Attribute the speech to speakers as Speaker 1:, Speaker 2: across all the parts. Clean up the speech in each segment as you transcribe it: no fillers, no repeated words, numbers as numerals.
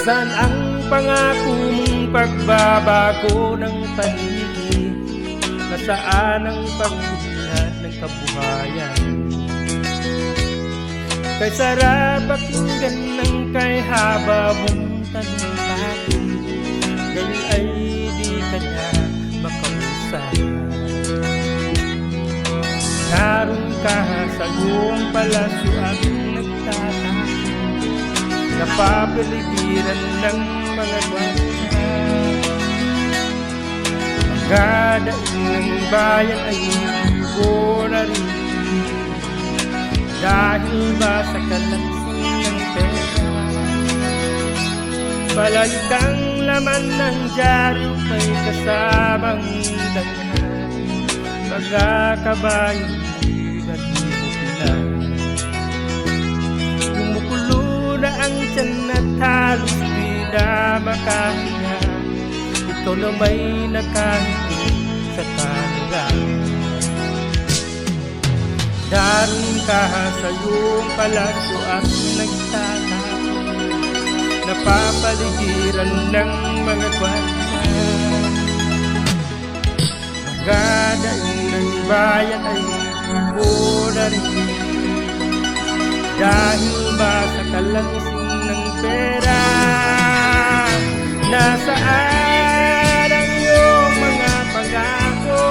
Speaker 1: Nasaan ang pangako mong pagbabago ng paligid? Nasaan ang pag-unlad ng kabuhayan? Kay sarap pakinggan ng kay haba mong talumpati, gayon ay di kanya makausap. Naroon ka sa iyong palasyo at nagtatako, napapaligiran ng mga gwardya. Pagkadaing ng bayan ay buo na rin, dahil ba sa kalansing ng pera. Balalikang laman ng dyaryo may kasamang daghan, mga kabayang at hibukilan. Kumukulo na ang tiyan at halos di na makahinga, ikaw na may nakahigit sa kalugan. Daroon ka sa iyong palasyo at nagtatako, napapaligiran ng mga gwardya. Magadaing ng bayan ay buo na rin, dahil ba sa kalansing ng pera. Nasaan ang iyong mga pangako?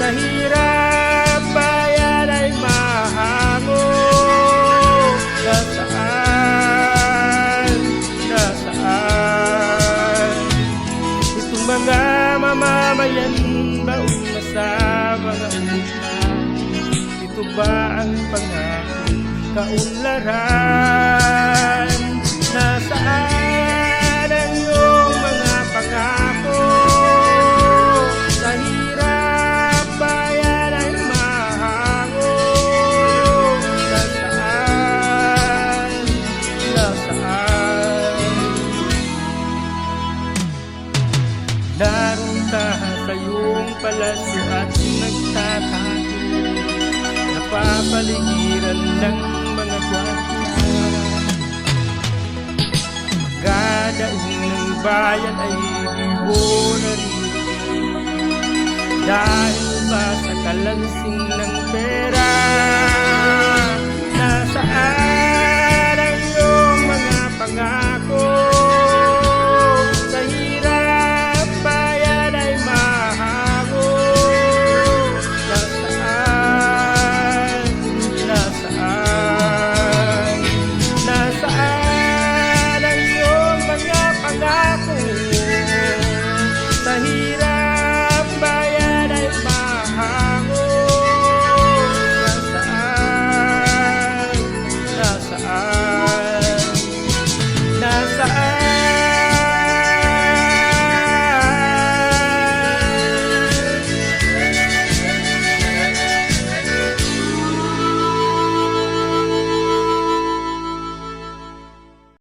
Speaker 1: Sa hirap bayan ay mahango. Nasaan, nasaan itong mga mamamayan baon na sa mga ulan? Ito ba ang pangako kaunlaran? Nasaan ang iyong mga pangako? Sa hirap bayan ay mahango. Nasaan, nasaan? Naroon ka sa iyong palasyo at nagtatako, napapaligiran ng mga gwardya. Magadaing ng bayan ay bibo na rin, dahil ba sa kalansing ng